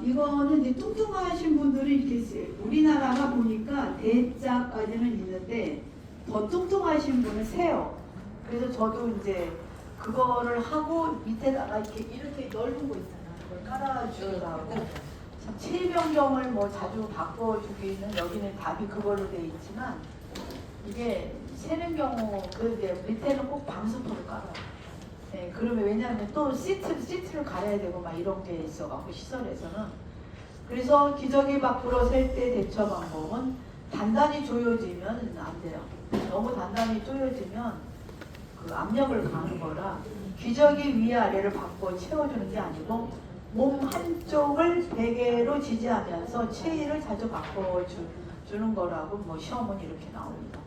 이거는 이제 뚱뚱하신 분들은 이렇게 우리나라가 보니까 대자까지는 있는데 더 뚱뚱하신 분은 세요. 그래서 저도 이제 그거를 하고 밑에다가 이렇게 넓은 거 있잖아. 그걸 깔아주기도 하고. 참 체변경을 뭐 자주 바꿔주기는 여기는 답이 그걸로 돼 있지만 이게 세는 경우 그 이제 밑에는 꼭 방수포를 깔아요. 네, 그러면 왜냐하면 또 시트를 갈아야 되고 막 이런 게 있어갖고 시설에서는. 그래서 기저귀 밖으로 셀 때 대처 방법은 단단히 조여지면 안 돼요. 너무 단단히 조여지면 그 압력을 가는 거라 기저귀 위아래를 바꿔 채워주는 게 아니고 몸 한쪽을 베개로 지지하면서 체위를 자주 바꿔주는 거라고 뭐 시험은 이렇게 나옵니다.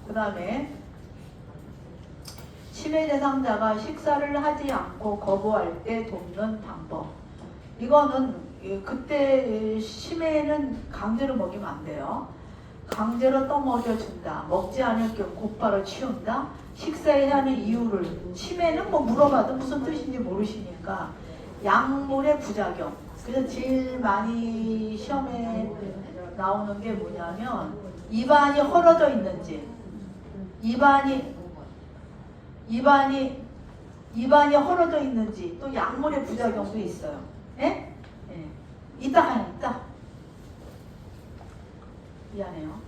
그 다음에 치매 대상자가 식사를 하지 않고 거부할 때 돕는 방법. 이거는 그때 치매는 강제로 먹이면 안 돼요. 강제로 떠먹여준다. 먹지 않을 경우 곧바로 치운다. 식사해야 하는 이유를 치매는 뭐 물어봐도 무슨 뜻인지 모르시니까 약물의 부작용. 그래서 제일 많이 시험에 나오는 게 뭐냐면 입안이 헐어져 있는지 입안이 헐어져 있는지 또 약물의 부작용도 있어요. 예? 예. 있다. 미안해요.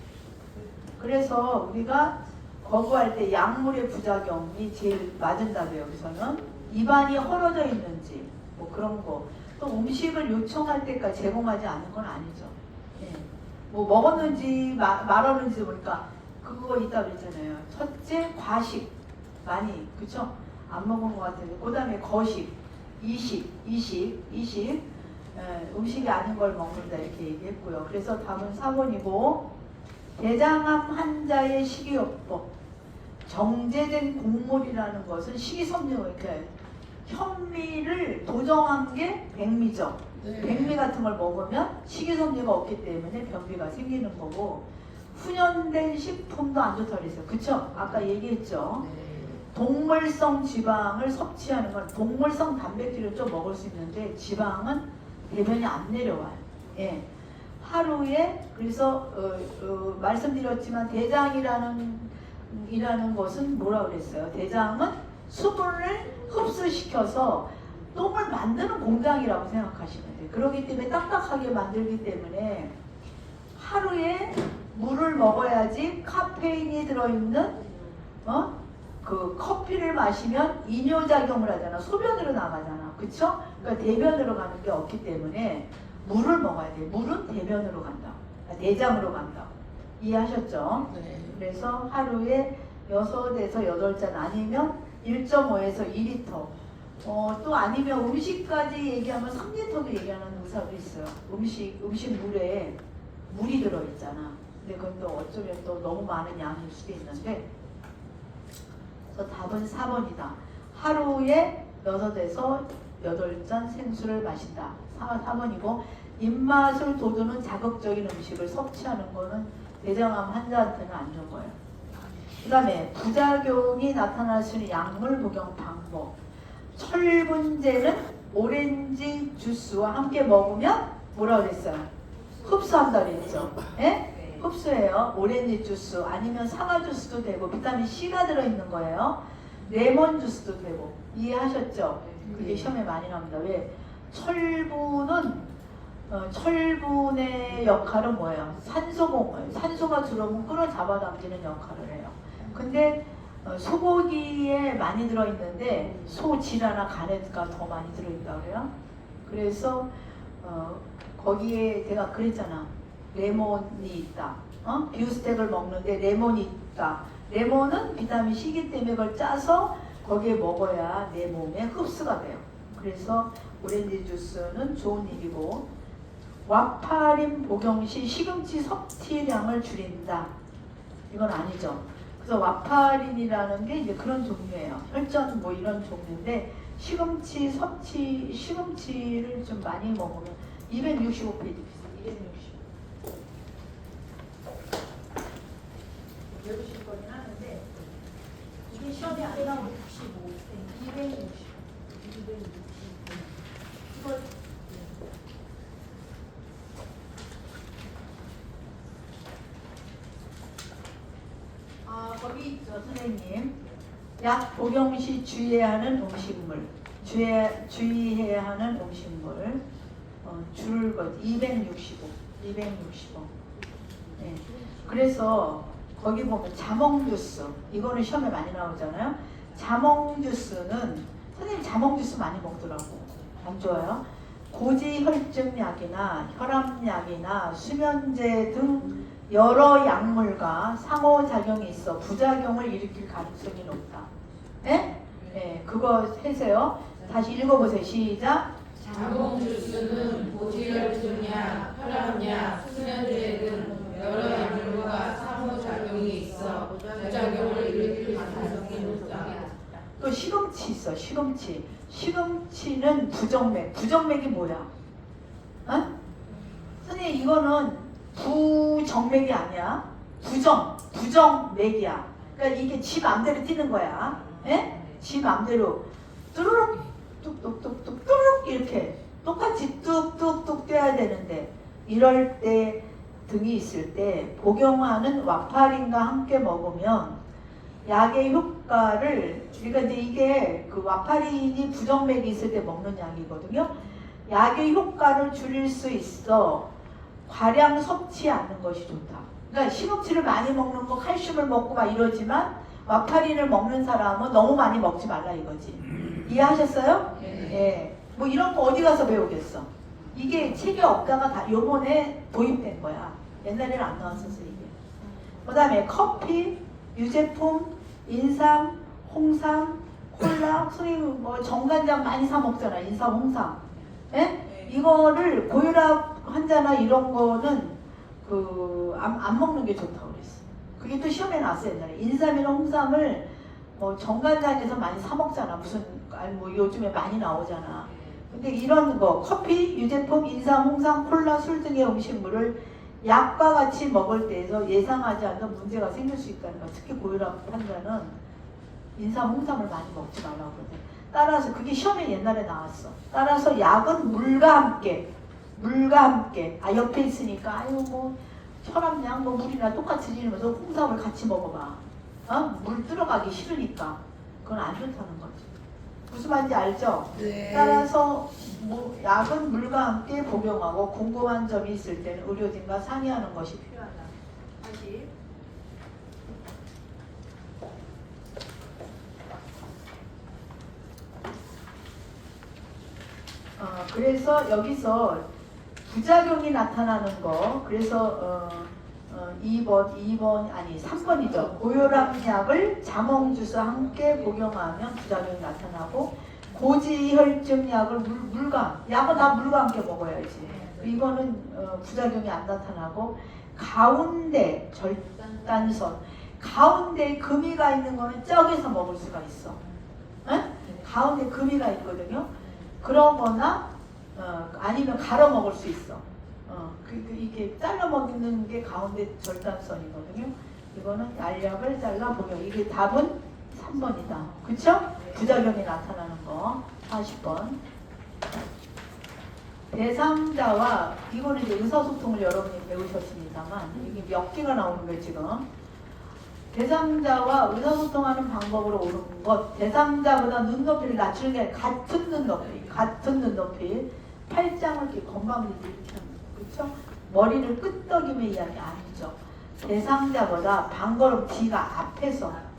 그래서 우리가 거부할 때 약물의 부작용이 제일 맞은 답이에요. 여기서는 입안이 헐어져 있는지 뭐 그런 거. 또 음식을 요청할 때까지 제공하지 않는 건 아니죠. 예. 뭐 먹었는지 말았는지 보니까 그거 있다 그랬잖아요. 첫째 과식 많이 그쵸? 안 먹은 것 같은데 그 다음에 거식, 이식 음식이 아닌 걸 먹는다 이렇게 얘기했고요. 그래서 답은 4번이고 대장암 환자의 식이요법 정제된 곡물이라는 것은 식이섬유 이렇게 현미를 도정한 게 백미죠. 네. 백미 같은 걸 먹으면 식이섬유가 없기 때문에 변비가 생기는 거고 훈연된 식품도 안 좋다고 그랬어요. 그쵸? 아까 얘기했죠. 네. 동물성 지방을 섭취하는 건 동물성 단백질을 좀 먹을 수 있는데 지방은 대변이 안 내려와요. 예. 하루에 그래서 말씀드렸지만 대장이라는 것은 뭐라 그랬어요? 대장은 수분을 흡수시켜서 똥을 만드는 공장이라고 생각하시면 돼요. 그렇기 때문에 딱딱하게 만들기 때문에 하루에 물을 먹어야지 카페인이 들어있는 그 커피를 마시면 이뇨작용을 하잖아. 소변으로 나가잖아. 그쵸? 그러니까 대변으로 가는 게 없기 때문에 물을 먹어야 돼. 물은 대변으로 간다. 내장으로 간다. 이해하셨죠? 네. 그래서 하루에 6에서 8잔 아니면 1.5에서 2리터. 또 아니면 음식까지 얘기하면 3리터도 얘기하는 의사도 있어요. 음식 물에 물이 들어있잖아. 근데 그건 또 어쩌면 또 너무 많은 양일 수도 있는데 그래서 답은 4번이다. 하루에 6에서 8잔 생수를 마신다. 4번이고 입맛을 돋우는 자극적인 음식을 섭취하는 거는 대장암 환자한테는 안 좋은 거예요. 그 다음에 부작용이 나타날 수 있는 약물 복용 방법. 철분제는 오렌지 주스와 함께 먹으면 뭐라 그랬어요? 흡수한다 그랬죠. 예? 흡수해요. 오렌지 주스 아니면 사과 주스도 되고 비타민 C가 들어있는 거예요. 레몬 주스도 되고. 이해하셨죠? 그게 시험에 많이 나옵니다. 왜? 철분의 역할은 뭐예요? 산소가 들어오면 끌어잡아 당기는 역할을 해요. 근데 소고기에 많이 들어있는데 소질환이나 간에가 더 많이 들어있다 그래요. 그래서 거기에 제가 그랬잖아. 레몬이 있다. 비우스텍을 먹는데 레몬이 있다. 레몬은 비타민 C이기 때문에 그걸 짜서 거기에 먹어야 내 몸에 흡수가 돼요. 그래서 오렌지 주스는 좋은 일이고 와파린 복용 시 시금치 섭취량을 줄인다. 이건 아니죠. 그래서 와파린이라는 게 이제 그런 종류예요. 혈전 뭐 이런 종류인데 시금치를 좀 많이 먹으면 265페이지 비슷해요. 260. 외우실 거긴 하는데 이게 시험에 안 나오면 65, 260. 이건 선생님, 약 복용 시 주의해야 하는 음식물, 주의해야 하는 음식물, 줄 것, 265. 네. 그래서 거기 보면 자몽주스, 이거는 시험에 많이 나오잖아요. 자몽주스는, 선생님 자몽주스 많이 먹더라고. 안 좋아요. 고지혈증약이나 혈압약이나 수면제 등 여러 약물과 상호작용이 있어 부작용을 일으킬 가능성이 높다. 네? 네, 그거 해세요. 다시 읽어보세요. 시작. 자몽주스는 고지혈증약, 혈압약, 수면제 등 여러 약물과 상호작용이 있어 부작용을 일으킬 가능성이 높다. 또 시금치 있어. 시금치. 시금치는 부정맥. 부정맥이 뭐야? 어? 선생님 이거는 부정맥이 아니야. 부정맥이야. 그러니까 이게 지 맘대로 뛰는 거야. 예? 지 맘대로 뚜루룩 뚝뚝뚝뚝 뚜루룩 이렇게 똑같이 뚝뚝뚝 뛰어야 되는데 이럴 때 등이 있을 때 복용하는 와파린과 함께 먹으면 약의 효과를, 그러니까 이제 이게 그 와파린이 부정맥이 있을 때 먹는 약이거든요. 약의 효과를 줄일 수 있어 과량 섭취 않는 것이 좋다. 그러니까 시금치를 많이 먹는 거, 칼슘을 먹고 막 이러지만 와파린을 먹는 사람은 너무 많이 먹지 말라 이거지. 이해하셨어요? 예. 뭐 이런 거 어디 가서 배우겠어? 이게 책에 없다가 다 요번에 도입된 거야. 옛날에는 안 나왔었어 이게. 그 다음에 커피, 유제품, 인삼, 홍삼, 콜라, 선생님 뭐 정간장 많이 사 먹잖아. 인삼, 홍삼. 예? 이거를 고혈압 환자나 이런 거는 안 먹는 게 좋다고 그랬어. 그게 또 시험에 나왔어 옛날에. 인삼이나 홍삼을 뭐 정간장에서 많이 사 먹잖아. 무슨 아니 뭐 요즘에 많이 나오잖아. 근데 이런 거 커피, 유제품, 인삼, 홍삼, 콜라, 술 등의 음식물을 약과 같이 먹을 때에서 예상하지 않는 문제가 생길 수 있다는 거야. 특히 고혈압 환자는 인삼, 홍삼을 많이 먹지 말라고 그러거든. 따라서 그게 시험에 옛날에 나왔어. 따라서 약은 물과 함께 옆에 있으니까 아유 뭐 혈압약 뭐 물이나 똑같이 지면서 홍삼을 같이 먹어봐. 물 들어가기 싫으니까 그건 안 좋다는 거지. 무슨 말인지 알죠? 네. 따라서 뭐 약은 물과 함께 복용하고 궁금한 점이 있을 때는 의료진과 상의하는 것이 필요하다. 다시. 그래서 여기서 부작용이 나타나는 거, 그래서 3번이죠. 고혈압약을 자몽주스와 함께 복용하면 부작용이 나타나고, 고지혈증약을 약은 다 물과 함께 먹어야지. 이거는 부작용이 안 나타나고, 가운데 절단선, 가운데 금이가 있는 거는 쪄서 먹을 수가 있어. 에? 가운데 금이가 있거든요. 그러거나 아니면 갈아 먹을 수 있어. 이게 잘라 먹는 게 가운데 절단선이거든요. 이거는 알약을 잘라 복용. 이게 답은 3번이다. 그쵸? 부작용이 나타나는 거. 40번. 대상자와, 이거는 이제 의사소통을 여러분이 배우셨습니다만, 이게 몇 개가 나오는 거예요, 지금. 대상자와 의사소통하는 방법으로 오는 것. 대상자보다 눈높이를 낮추는 게 아니라 같은 눈높이. 팔짱을 이렇게 건방지게 이렇게 하는 거. 그쵸? 머리를 끄덕이며 이야기 아니죠. 대상자보다 반걸음 뒤가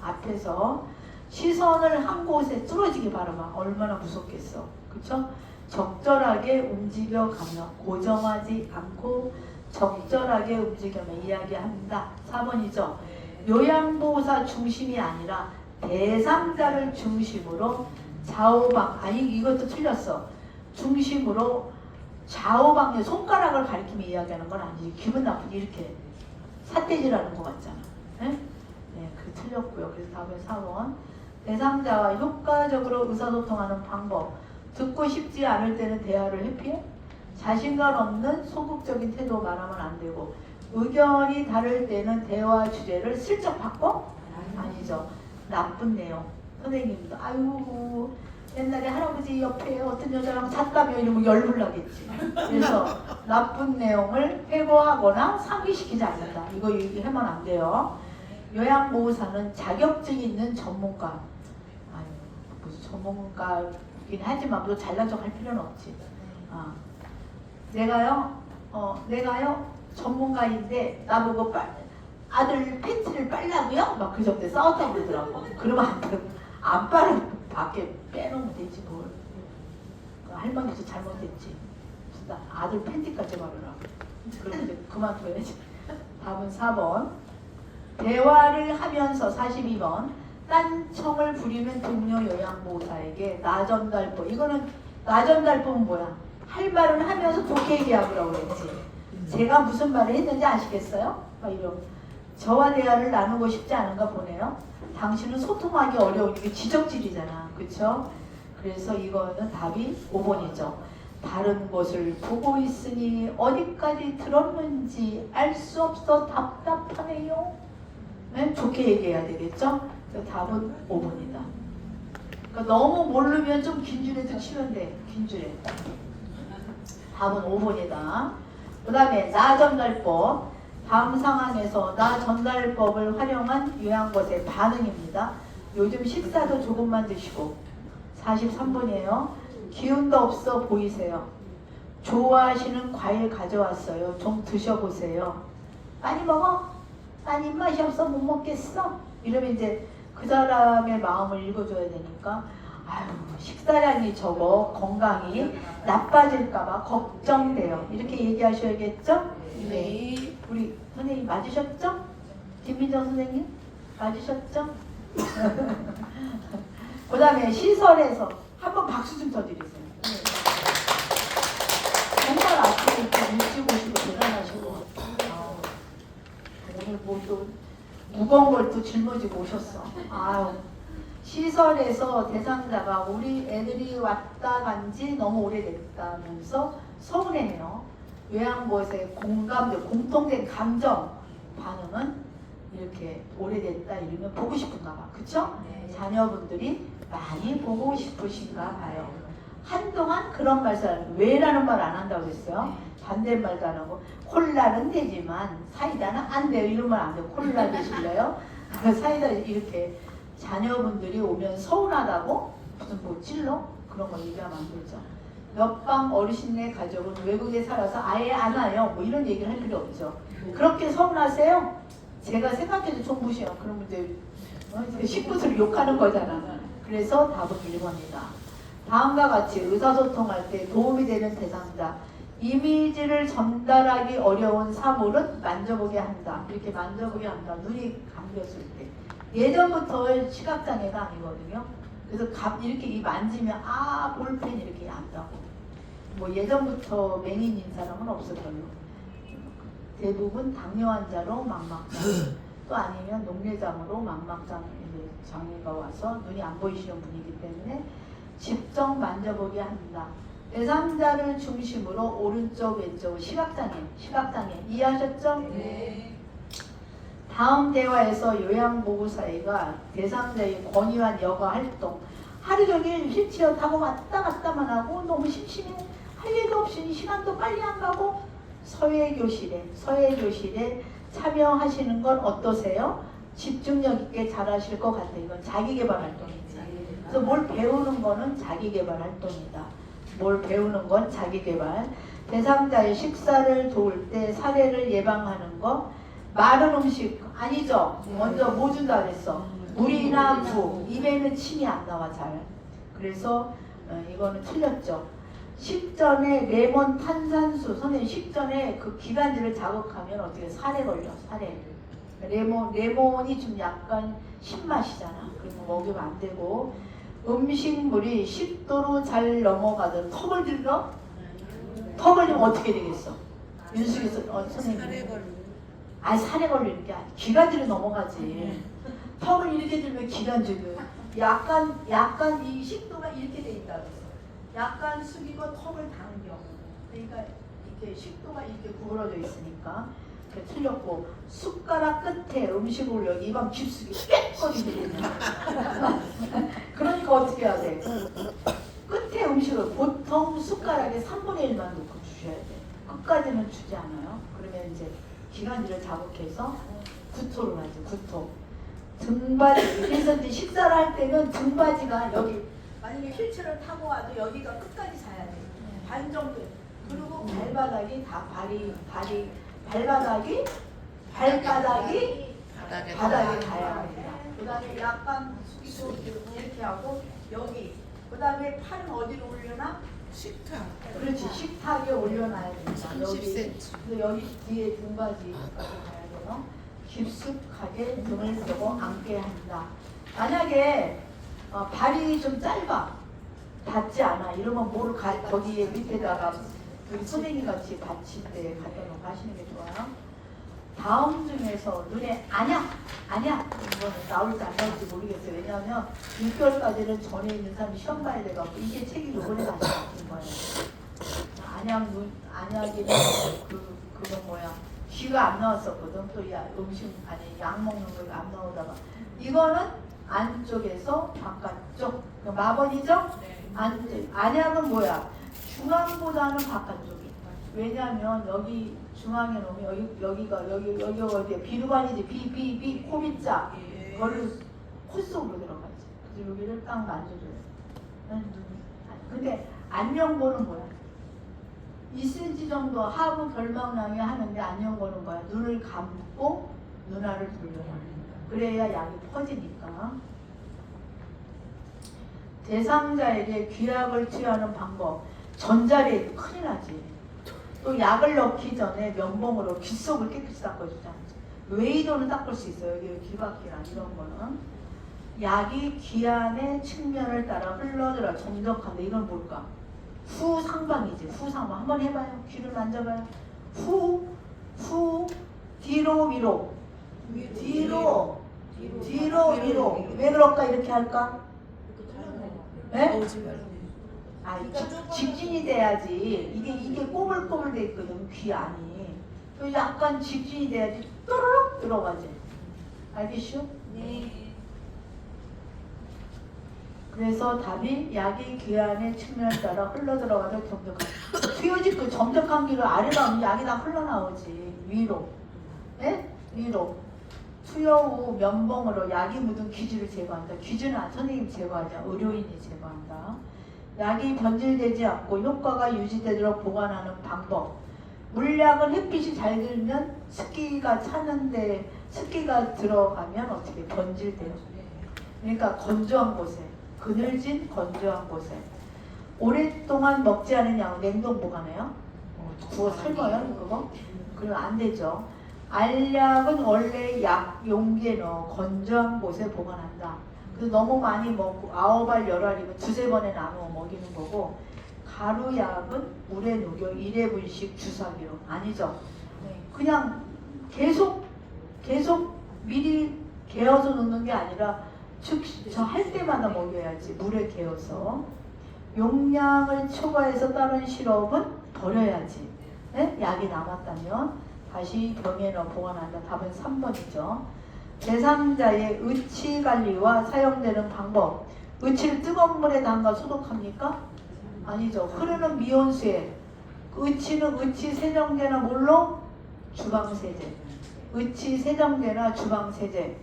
앞에서 시선을 한 곳에 뚫어지게 바라봐. 얼마나 무섭겠어. 그쵸? 적절하게 움직여가며 고정하지 않고 적절하게 움직이며 이야기한다. 4번이죠. 요양보호사 중심이 아니라 대상자를 중심으로 이것도 틀렸어. 중심으로 좌우방향 손가락을 가리키며 이야기하는 건 아니지. 기분 나쁜 이렇게 사태질하는 것 같잖아. 네? 네, 그게 틀렸고요. 그래서 답은 4번. 대상자와 효과적으로 의사소통하는 방법. 듣고 싶지 않을 때는 대화를 회피해. 자신감 없는 소극적인 태도 말하면 안 되고, 의견이 다를 때는 대화 주제를 슬쩍 바꿔? 아니죠. 나쁜 내용. 선생님도 아유 옛날에 할아버지 옆에 어떤 여자랑 잤다며 이러면 열불 나겠지. 그래서 나쁜 내용을 회고하거나 상기시키지 않는다. 이거 얘기하면 안 돼요. 요양보호사는 자격증 있는 전문가. 아니, 무슨 전문가긴 하지만 뭐 잘난 척 할 필요는 없지. 내가요 전문가인데 나보고 아들 팬티를 빨라고요? 막 그 정도에 싸웠다고 그러더라고. 그러면 안 빨아 밖에 빼놓으면 되지 뭘. 할머니도 잘못했지. 아들 팬티까지 말으라. 그럼 이제 그만둬야지. 답은 4번. 대화를 하면서 42번. 딴청을 부리는 동료 요양보호사에게 나전달법. 이거는 나전달법은 뭐야? 할 말은 하면서 좋게 얘기하라고 그랬지. 제가 무슨 말을 했는지 아시겠어요? 이런 저와 대화를 나누고 싶지 않은가 보네요. 당신은 소통하기 어려운 이게 지적질이잖아. 그쵸? 그래서 이거는 답이 5번이죠. 다른 곳을 보고 있으니 어디까지 들었는지 알 수 없어 답답하네요. 네? 좋게 얘기해야 되겠죠? 그래서 답은 5번이다. 그러니까 너무 모르면 좀 긴줄에도 치면 돼. 긴줄에. 답은 5번이다. 그 다음에 나전달법. 다음 상황에서 나전달법을 활용한 요양것의 반응입니다. 요즘 식사도 조금만 드시고. 43번이에요. 기운도 없어 보이세요. 좋아하시는 과일 가져왔어요. 좀 드셔보세요. 많이 먹어? 난 입맛이 없어 못 먹겠어? 이러면 이제 그 사람의 마음을 읽어줘야 되니까 아유 식사량이 적어 건강이 나빠질까봐 걱정돼요. 이렇게 얘기하셔야겠죠? 네. 우리 선생님 맞으셨죠? 김민정 선생님 맞으셨죠? 그 다음에 시설에서 한번 박수 좀 쳐드리세요. 정말 앞에 이렇게 일찍 오시고 대단하시고 오늘 뭐 또 무거운 걸 또 짊어지고 오셨어. 아유 시설에서 대상자가 우리 애들이 왔다 간 지 너무 오래됐다면서 서운해해요. 요양보호사의 공통된 감정 반응은 이렇게 오래됐다 이러면 보고 싶은가 봐. 그쵸? 네. 자녀분들이 많이 보고 싶으신가 봐요. 한동안 그런 말씀 왜라는 말 안 한다고 했어요. 반대말도 안 하고 콜라는 되지만 사이다는 안 돼요. 이런 말 안 돼요. 콜라 드실래요? 사이다 이렇게 자녀분들이 오면 서운하다고 무슨 뭐 찔러? 그런 거 얘기하면 안 되죠. 옆방 어르신네 가족은 외국에 살아서 아예 안 와요. 뭐 이런 얘기를 할 필요 없죠. 그렇게 서운하세요? 제가 생각해도 좀 무시해요. 그러면 이제 식구들 욕하는 거잖아. 그래서 답은 1번이다. 다음과 같이 의사소통할 때 도움이 되는 대상자. 이미지를 전달하기 어려운 사물은 만져보게 한다. 이렇게 만져보게 한다. 눈이 감겼을 때. 예전부터 시각장애가 아니거든요. 그래서 이렇게 이 만지면 볼펜 이렇게 안다고. 뭐 예전부터 맹인인 사람은 없어 별로. 대부분 당뇨 환자로 망막장 또 아니면 녹내장으로 망막장애가 와서 눈이 안 보이시는 분이기 때문에 직접 만져보게 한다. 대상자를 중심으로 오른쪽 왼쪽 시각장애 이해하셨죠? 네. 다음 대화에서 요양보호사회가 대상자의 권유한 여가 활동 하루 종일 휠체어 타고 왔다 갔다만 하고 너무 심심해 할 일도 없으니 시간도 빨리 안 가고 서예교실에 참여하시는 건 어떠세요? 집중력 있게 잘하실 것 같아요. 이건 자기개발 활동이지. 그래서 뭘 배우는 거는 자기개발 활동이다. 뭘 배우는 건 자기개발. 대상자의 식사를 도울 때 사례를 예방하는 거. 마른 음식 아니죠? 먼저 뭐 준다 그랬어? 물이나 무. 입에는 침이 안 나와 잘. 그래서 이거는 틀렸죠. 식전에 레몬 탄산수. 선생님 식전에 그 기관지를 자극하면 어떻게 살에 걸려. 살에. 레몬이 좀 약간 신맛이잖아. 그래서 먹으면 안 되고. 음식물이 식도로 잘 넘어가든 턱을 들러? 턱을 들면 어떻게 되겠어? 윤숙이서 선생님. 살에 걸리는 게 아니야. 기관지로 넘어가지. 턱을 이렇게 들면 기관지를 약간 이 식도가 이렇게 돼 있다 그랬어. 약간 숙이고 턱을 당겨. 그러니까 이렇게 식도가 이렇게 구부러져 있으니까 틀렸고 숟가락 끝에 음식을 여기 입안 깊숙이 빽거리게 되면 그러니까 어떻게 해야 돼? 끝에 음식을 보통 숟가락에 3분의 1만 넣고 주셔야 돼. 끝까지는 주지 않아요. 그러면 이제 기관지를 자극해서 구토를 하죠. 구토. 등받이. 그래서 이제 식사를 할 때는 등받이가 여기, 만약에 휠체어를 타고 와도 여기가 끝까지 자야 돼. 반 정도. 그리고 발바닥이 다 발바닥이 바닥에 닿아야 됩니다. 그 다음에 약간 숙이고 이렇게 하고 여기. 그 다음에 팔은 어디로 올려놔? 식탁. 그렇지. 식탁에 올려놔야 됩니다. 30cm. 근데 여기 뒤에 등받이까지 가야 돼요. 깊숙하게 등을 쓰고 앉게 한다. 만약에 발이 좀 짧아, 닿지 않아. 이러면 뭐를 거기에 밑에다가 그 소매기 같이 받칠 때 갖다 놓고 하시는 게 좋아요. 다음 중에서 눈에 안약 이거는 나올지 안 나올지 모르겠어요. 왜냐하면 6개월까지는 전에 있는 사람이 시험 봐야 돼갖고 이게 책이 요번에 다시 바뀐 거예요. 안약이는 그건 뭐야, 귀가 안 나왔었거든. 또 약 먹는 거 안 나오다가 이거는 안쪽에서 바깥쪽. 마번이죠? 안약은 뭐야? 중앙보다는 바깥쪽이. 왜냐하면 여기 중앙에 놓으면 여기가 어디야? 비루관이지. 비 코밑자. 그거를 코 속으로 들어가지. 그래서 여기를 딱 만져줘요. 근데 안면고는 뭐야? 2cm 정도 하부 결막낭이 하는데 안면고는 뭐야? 눈을 감고 눈알을 돌려라. 그래야 약이 퍼지니까. 대상자에게 귀약을 투여하는 방법. 전자레인지 큰일 나지. 또 약을 넣기 전에 면봉으로 귀 속을 깨끗이 닦아주잖아. 웨이도는 닦을 수 있어요. 여기 귀박이랑 이런 거는. 약이 귀 안의 측면을 따라 흘러들어 점적한다. 이건 뭘까? 후상방이지. 후상방. 한번 해봐요. 귀를 만져봐요. 뒤로 위로. 뒤로 위로. 왜 그럴까? 이렇게 할까? 네? 직진이 돼야지. 이게 꼬불꼬불 돼 있거든. 귀 안이. 약간 직진이 돼야지 또르륵 들어가지. 알겠슈? 네. 그래서 답이 약이 귀 안의 측면을 따라 흘러 들어가서 점적한. 수요직 그 점적한 귀를 아래로 하면 약이 다 흘러나오지. 위로. 네? 위로. 투여 후 면봉으로 약이 묻은 귀지를 제거한다. 귀지는 선생님 제거하죠. 의료인이 제거한다. 약이 변질되지 않고 효과가 유지되도록 보관하는 방법. 물약은 햇빛이 잘 들면 습기가 차는데 습기가 들어가면 어떻게 변질돼요. 그러니까 건조한 곳에, 그늘진 건조한 곳에. 오랫동안 먹지 않은 약 냉동 보관해요. 구워 삶아요 그거? 그러면 안 되죠. 알약은 원래 약 용기에 넣어 건조한 곳에 보관한다. 그래서 너무 많이 먹고 9알 10알이면 두세 번에 나누어 먹이는 거고, 가루약은 물에 녹여 1회분씩 주사기로. 아니죠. 그냥 계속 미리 개어서 놓는 게 아니라 저 할 때마다 먹여야지. 물에 개어서. 용량을 초과해서 따른 시럽은 버려야지. 네? 약이 남았다면 다시 병에 넣어 보관한다. 답은 3번이죠. 제3자의 의치 관리와 사용되는 방법. 의치를 뜨거운 물에 담가 소독합니까? 아니죠. 흐르는 미온수에. 의치는 의치 세정제나 뭘로? 주방세제. 의치 세정제나 주방세제.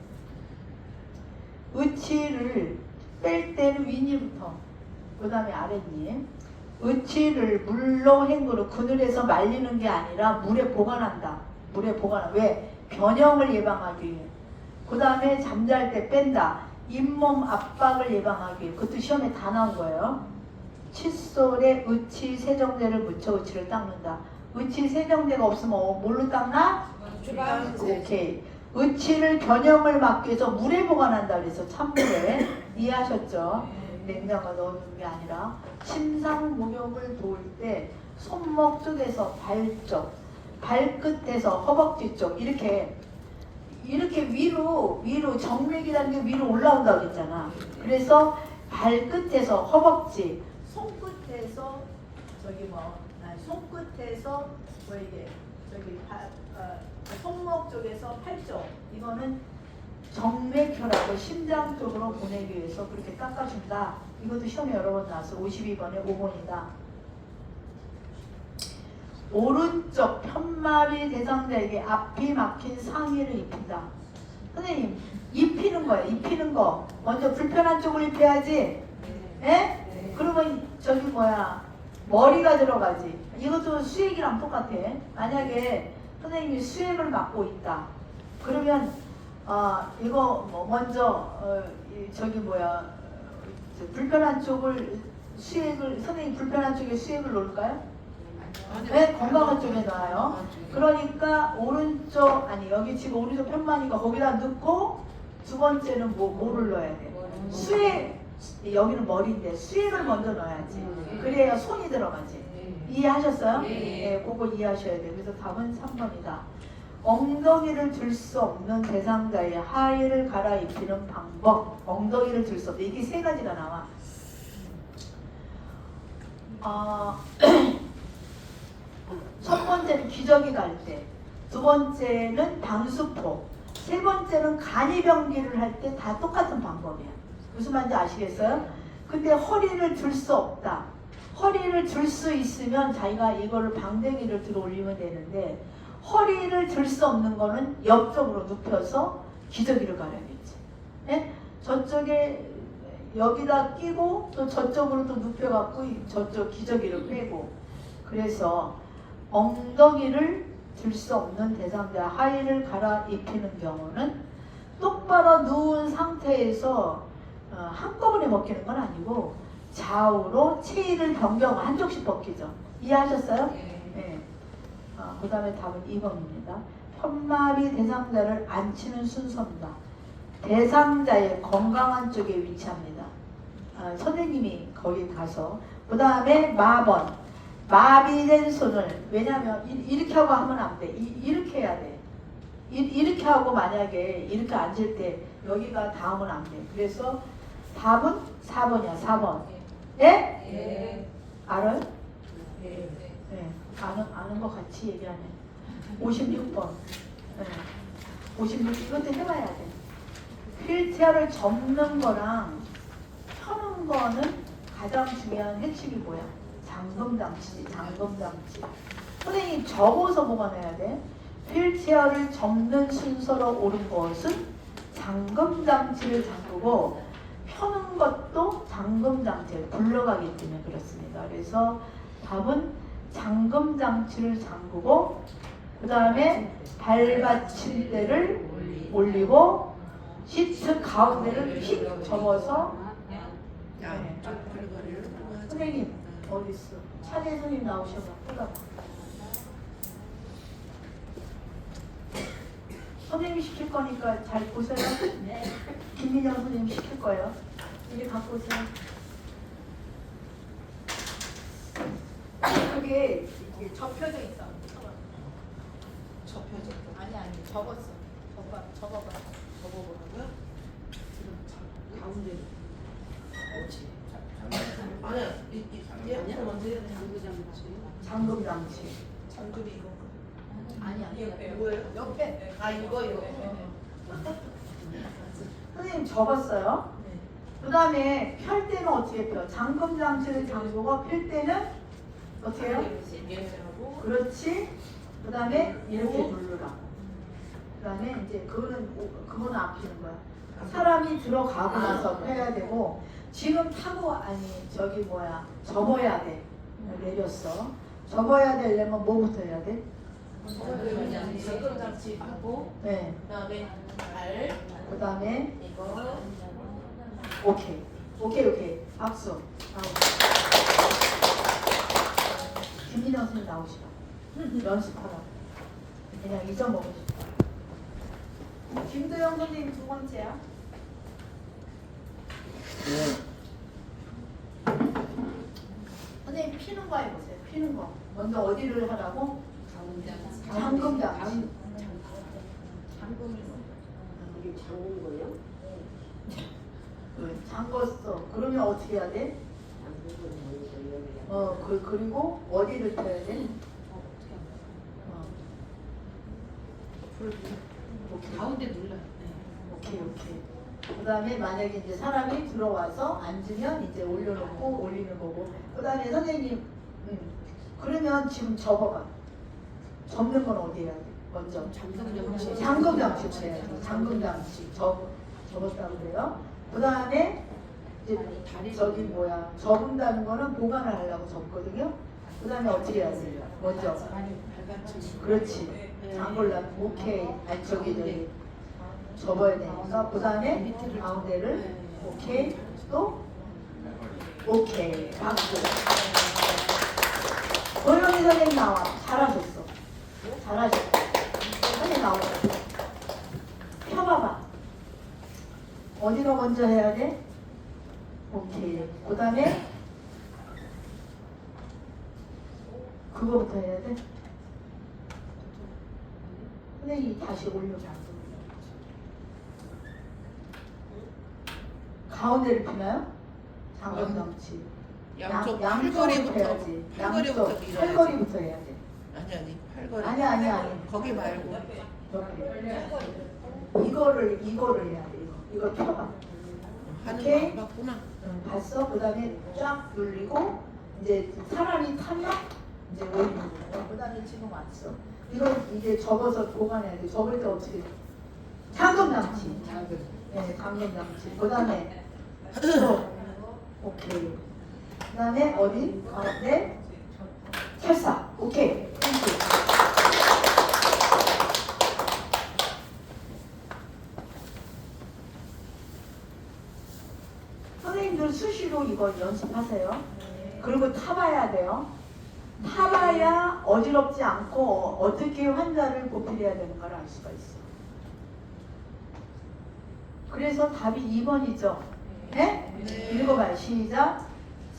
의치를 뺄 때는 윗니부터, 그 다음에 아랫니. 의치를 물로 헹구로 그늘에서 말리는 게 아니라 물에 보관한다. 물에 보관한다. 왜? 변형을 예방하기 위해. 그 다음에 잠잘 때 뺀다. 잇몸 압박을 예방하기 위해. 그것도 시험에 다 나온 거예요. 칫솔에 의치 세정제를 묻혀 의치를 닦는다. 의치 세정제가 없으면 뭘로 닦나? 주방세제. 오케이. 의치를 변형을 막기 위해서 물에 보관한다. 그래서 찬물에. 이해하셨죠? 냉장고에 넣는 게 아니라. 침상 목욕을 도울 때 손목 쪽에서 발쪽, 발끝에서 허벅지 쪽 이렇게 위로 정맥이라는 게 위로 올라온다고 그랬잖아. 그래서 발끝에서 허벅지, 손끝에서 손끝에서 손목 쪽에서 팔 쪽, 이거는 정맥혈압을 심장 쪽으로 보내기 위해서 그렇게 깎아준다. 이것도 시험에 여러 번 나왔어. 52번에 5번이다. 오른쪽 편마비 대상자에게 앞이 막힌 상의를 입힌다. 선생님, 입히는 거예요. 입히는 거. 먼저 불편한 쪽을 입혀야지. 예? 그러면 저기 뭐야 머리가 들어가지. 이것도 수액이랑 똑같아. 만약에 선생님이 수액을 맡고 있다. 그러면 이거 뭐 먼저 저기 뭐야 불편한 쪽을 수액을 선생님 불편한 쪽에 수액을 놓을까요? 네, 건강한 쪽에 놔요. 그러니까 오른쪽 아니 여기 지금 오른쪽 편만이니까 거기다 넣고 두 번째는 뭐를 넣어야 돼? 수액 여기는 머리인데 수액을 먼저 넣어야지. 그래야 손이 들어가지. 이해하셨어요? 네, 그거 이해하셔야 돼요. 그래서 답은 3번이다. 엉덩이를 들 수 없는 대상자의 하의를 갈아입히는 방법. 엉덩이를 들 수 없다. 이게 세 가지가 나와. 첫 번째는 기저귀 갈 때, 두 번째는 방수포, 세 번째는 간이병기를 할 때 다 똑같은 방법이야. 무슨 말인지 아시겠어요? 근데 허리를 들 수 없다. 허리를 들 수 있으면 자기가 이거를 방댕이를 들어 올리면 되는데 허리를 들 수 없는 거는 옆쪽으로 눕혀서 기저귀를 갈아야겠지. 예? 저쪽에 여기다 끼고 또 저쪽으로 또 눕혀갖고 저쪽 기저귀를 빼고 그래서 엉덩이를 들 수 없는 대상자 하의를 갈아입히는 경우는 똑바로 누운 상태에서 한꺼번에 벗기는 건 아니고 좌우로 체위를 변경 한쪽씩 벗기죠. 이해하셨어요? 네. 그 다음에 답은 2번입니다. 편마비 대상자를 앉히는 순서입니다. 대상자의 건강한 쪽에 위치합니다. 선생님이 거기 가서 그 다음에 마번 마비된 손을 왜냐하면 이렇게 하고 하면 안 돼. 이렇게 해야 돼. 이렇게 하고 만약에 이렇게 앉을 때 여기가 닿으면 안 돼. 그래서 답은 4번이야. 4번. 예? 예. 알아요? 예. 네. 아는 거 같이 얘기하네. 56번. 네. 56 이것도 해봐야 돼. 휠체어를 접는 거랑 펴는 거는 가장 중요한 핵심이 뭐야? 잠금장치지. 잠금장치. 선생님 접어서 보관해야 돼. 휠체어를 접는 순서로 옳은 것은 잠금장치를 잠그고 펴는 것도 잠금장치를 굴러가기 때문에 그렇습니다. 그래서 답은 잠금장치를 잠그고 그 다음에 발받침대를 올리고 시트 가운데를 휙 접어서 네. 선생님 어디 있어? 차례 선생님 나오셔봐. 뜯어봐. 선생님이 시킬 거니까 잘 보세요. 네. 김민영 선생님 시킬 거예요. 이제 갖고 오세요. 그게 이게 접혀져 있어. 접혀져. 아니 접었어. 접어봐. 접어보라고요? 가운데. 그렇지. 아니야. 얘부터 먼저 해야 돼. 잠금장치. 장급이 이거. 아니야. 뭐예요? 옆에. 이거. 선생님 접었어요. 네. 그 다음에 펼 때는 어떻게 펴? 잠금장치를 잠그고 펼 때는 어떻게 해요? 하고. 그렇지. 그 다음에 이렇게 누르라. 그 다음에 이제 그거는 안 피는 거야. 사람이 들어가고 나서 펴야 되고 지금 타고 저기 접어야 돼. 내렸어. 접어야 되려면 뭐부터 해야 돼? 잠금장치 하고. 네. 그다음에 발. 그 다음에 이거. 오케이. 박수. 김민영 선생님 나오시라. 연습하라. 그냥 잊어먹으시라. 김도영 선생님 두 번째야. 선생님 피는 거 해보세요. 피는 거. 먼저 어디를 하라고? 잠금장치. 이게 잠근 거예요? 잠궜어. 그러면 어떻게 해야 돼? 그리고 어디를 펴야 돼? 가운데 눌러요. 오케이. 그 다음에 만약에 이제 사람이 들어와서 앉으면 이제 올려놓고 올리는 거고. 그 다음에 선생님, 그러면 지금 접어봐. 접는 건 어디 해야 돼? 먼저. 잠금장치 해야지. 잠금장치. 접었다고 그래요. 그 다음에 이제 저기 뭐야 접은다는 거는 보관을 하려고 접거든요. 그 다음에 어떻게 해야 돼요? 먼저 그렇지. 장골라 오케이. 아니 저기 접어야 되니까 그 다음에 가운데를 오케이 또 오케이 박수. 고영희 선생님 나와. 잘하셨어. 잘하셨어. 선생님 나오라. 펴봐봐. 어디가 먼저 해야 돼? 오케이. 그 다음에 그거부터 해야 돼? 선생님 다시 올려봐. 가운데를 피나요? 장갑 넘치. 양쪽 양쪽으로 팔걸이부터 해야지. 팔걸이부터 양쪽 밀어야지. 팔걸이부터 해야 돼. 아니 팔걸이. 아니. 거기 말고. 이렇게. 이거를 해야 돼. 이거 펴봐. 하는 오케이. 거 안 봤구나. 봤어? 그 다음에 쫙 눌리고 이제 사람이 타면 이제 올리는 거야. 그 다음에 지금 왔어. 이거 이제 접어서 보관해야 돼. 접을 때 어떻게 해? 잠금 장치. 네, 잠금 장치. 그 다음에 또 오케이. 그 다음에 어디? 가운데 철사. 오케이. 땡큐. 선생님들 수시로 이거 연습하세요. 그리고 타봐야 돼요. 타봐야 어지럽지 않고 어떻게 환자를 보필해야 되는 걸 알 수가 있어. 그래서 답이 2번이죠. 네? 읽어봐요. 시작.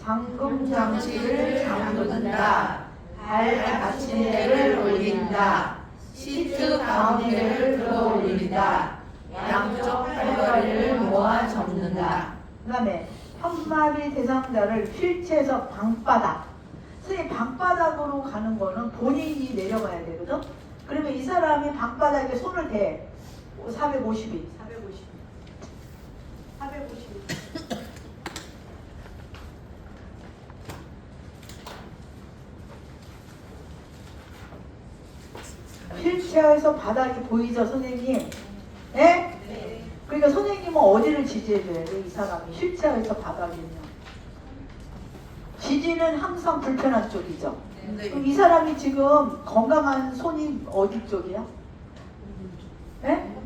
잠금 장치를 잠근다. 발 받침대를 올린다. 시트 가운데를 들어 올린다. 양쪽 팔다리를 모아 접는다. 그 다음에 현마비 대상자를 휠체에서 방바닥. 선생님 방바닥으로 가는 거는 본인이 내려가야 되거든. 그러면 이 사람이 방바닥에 손을 대. 450이. 450. 휠체어에서 바닥이 보이죠, 선생님? 네? 네. 그러니까 선생님은 어디를 지지해줘야 돼, 이 사람이? 휠체어에서 바닥이면. 지지는 항상 불편한 쪽이죠. 그럼 이 사람이 지금 건강한 손이 어디 쪽이야? 네?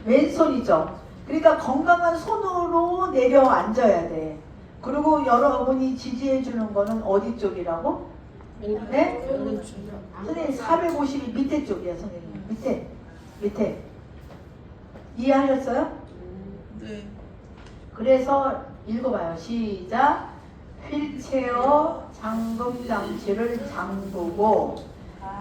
왼손이죠. 그러니까 건강한 손으로 내려앉아야 돼. 그리고 여러분이 지지해주는 거는 어디 쪽이라고? 네? 선생님 450이 밑에 쪽이야, 선생님. 밑에. 이해하셨어요? 네. 그래서 읽어봐요. 시작. 휠체어 잠금 장치를 잠그고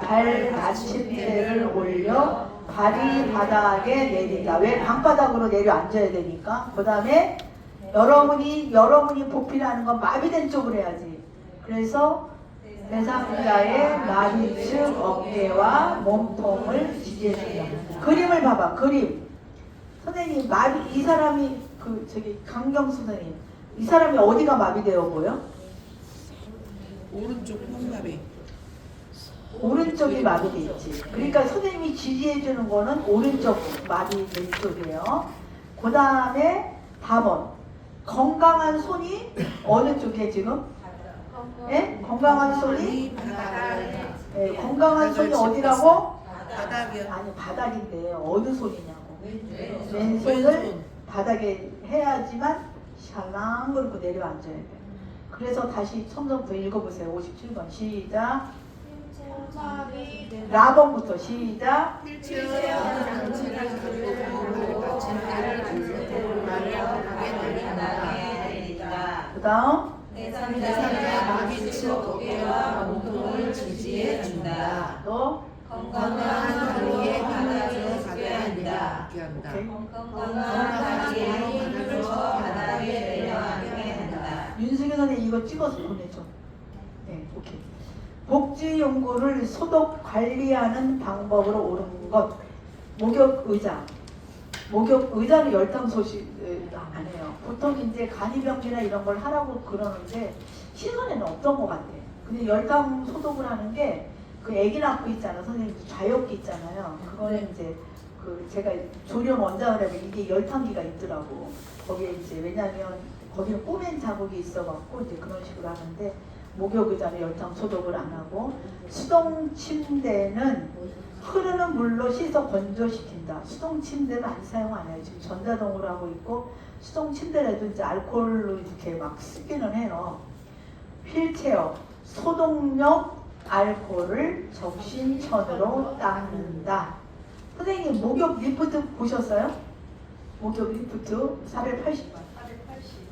발 받침대를 올려 발이 바닥에 내린다. 왜? 방바닥으로 내려 앉아야 되니까. 그 다음에 여러분이 보필하는 건 마비된 쪽으로 해야지. 그래서 대상자의 마비측 어깨와 몸통을 지지해준다. 그림을 봐봐. 그림. 선생님 마비 이 사람이 강경수 선생님 이 사람이 어디가 마비되어 보여? 오른쪽 현마비. 오른쪽이 마비돼 있지. 그러니까 선생님이 지지해주는 거는 오른쪽 마비 왼쪽이에요. 그 다음에 4번 건강한 손이 어느 쪽에 지금? 예? 건강한 손이? 예, 건강한 손이 어디라고? 바닥이요. 아니 바닥인데 어느 손이냐고. 왼손을 바닥에 해야지만 샬랑 그렇고 내려앉아야 돼. 그래서 다시 처음부터 읽어보세요. 57번 시작. 라번부터 시작. 휠체어 장치를 들고 받침대를 올린다. 그 다음 대상자 마비측 어깨와 몸통을 지지해 준다. 또 건강한 다리에 바닥을 받게 한다. 오케이. 건강한 다리에 힘을 줘 바닥에 내려앉게 한다. 윤승현 선생님 이거 찍어서 보내줘. 네, 오케이. 복지 연구를 소독 관리하는 방법으로 옳은 것. 목욕 의자는 열탕 소식 안 해요. 보통 이제 간이병기나 이런 걸 하라고 그러는데 신선에는 없던 것 같아. 근데 열탕 소독을 하는 게 그 애기 낳고 있잖아, 선생님 좌욕기 있잖아요. 그거는 이제 그 제가 조련 원장을 해보면 이게 열탕기가 있더라고. 거기에 이제 왜냐하면 거기는 꼬맨 자국이 있어갖고 이제 그런 식으로 하는데 목욕 의자는 열탕 소독을 안 하고 수동 침대는 흐르는 물로 씻어 건조시킨다. 수동 침대는 안 사용 안 해요. 지금 전자동으로 하고 있고 수동 침대라도 이제 알코올로 이렇게 막 쓰기는 해요. 휠체어 소독용 알코올을 적신천으로 닦는다. 선생님 목욕 리프트 보셨어요? 목욕 리프트 480번. 480.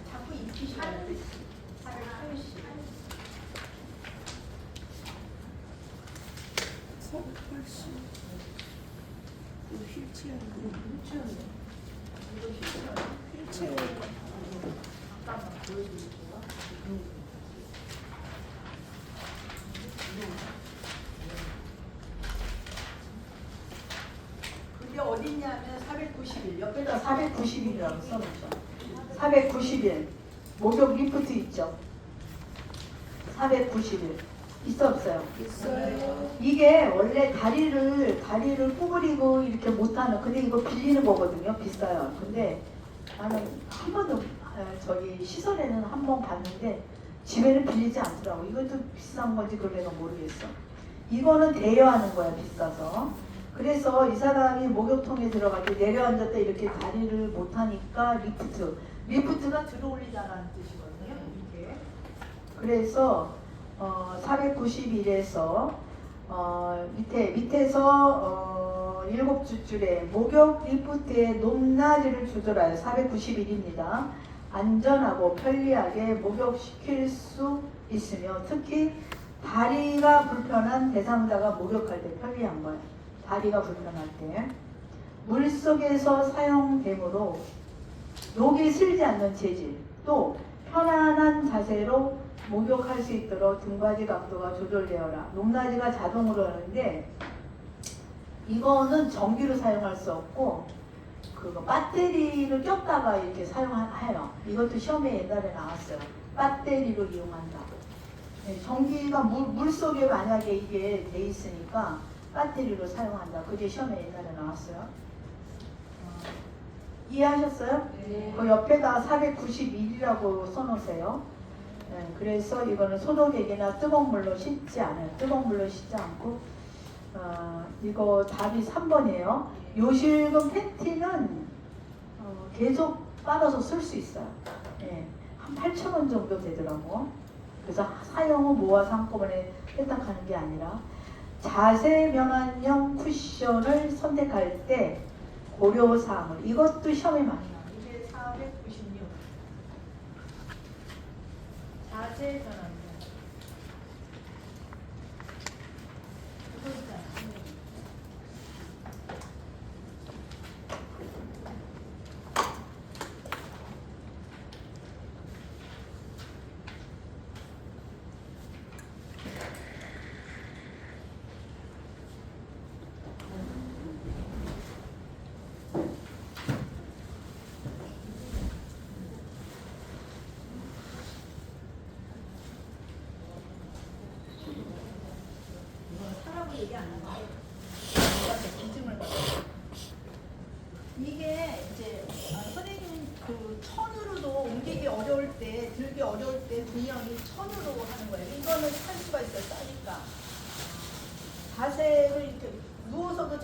자꾸 입히시면 480. 480. 휠체어. 휠체어. 잠깐만 보여드릴게요. 그게 어딨냐면 491 옆에다 491이라고 써놓죠. 491 목욕 리프트 있죠. 491 있어 없어요? 있어요. 이게 원래 다리를 구부리고 이렇게 못하는 근데 이거 빌리는 거거든요. 비싸요. 근데 나는 한 번도 저기 시설에는 한 번 봤는데 집에는 빌리지 않더라고. 이것도 비싼 건지 그걸 내가 모르겠어. 이거는 대여하는 거야 비싸서. 그래서 이 사람이 목욕통에 들어갈 때 내려앉았다 이렇게 다리를 못하니까 리프트가 들어올리자는 뜻이거든요. 이게. 그래서 491에서 밑에서 7줄에 목욕 리프트의 높낮이를 조절하여 491입니다. 안전하고 편리하게 목욕시킬 수 있으며 특히 다리가 불편한 대상자가 목욕할 때 편리한 거예요. 다리가 불편할 때 물속에서 사용되므로 녹이 슬지 않는 재질 또 편안한 자세로 목욕할 수 있도록 등받이 각도가 조절되어라. 높낮이가 자동으로 하는데 이거는 전기로 사용할 수 없고 그거 배터리를 꼈다가 이렇게 사용해요. 이것도 시험에 옛날에 나왔어요. 배터리로 이용한다. 네, 전기가 물 속에 만약에 이게 돼 있으니까 배터리로 사용한다. 그게 시험에 옛날에 나왔어요. 이해하셨어요? 네. 그 옆에다 491이라고 써놓으세요. 네, 그래서 이거는 소독액이나 뜨거운 물로 씻지 않아요. 뜨거운 물로 씻지 않고 이거 답이 3번이에요. 요실금 팬티는 계속 빨아서 쓸 수 있어요. 네, 한 8,000원 정도 되더라고. 그래서 사용 후 모아서 한꺼번에 세탁하는 게 아니라 자세 변환형 쿠션을 선택할 때 고려사항을 이것도 시험에 많이 나와요. 이게 496 자세 변환형 이거 있잖아요. 얘기 안 하는데 누구한테 기증을 받아요. 이게 이제 선생님 그 천으로도 옮기기 어려울 때 들기 어려울 때 분명히 천으로 하는 거예요. 이거는 할 수가 있어요. 싸니까 자세를 이렇게 누워서도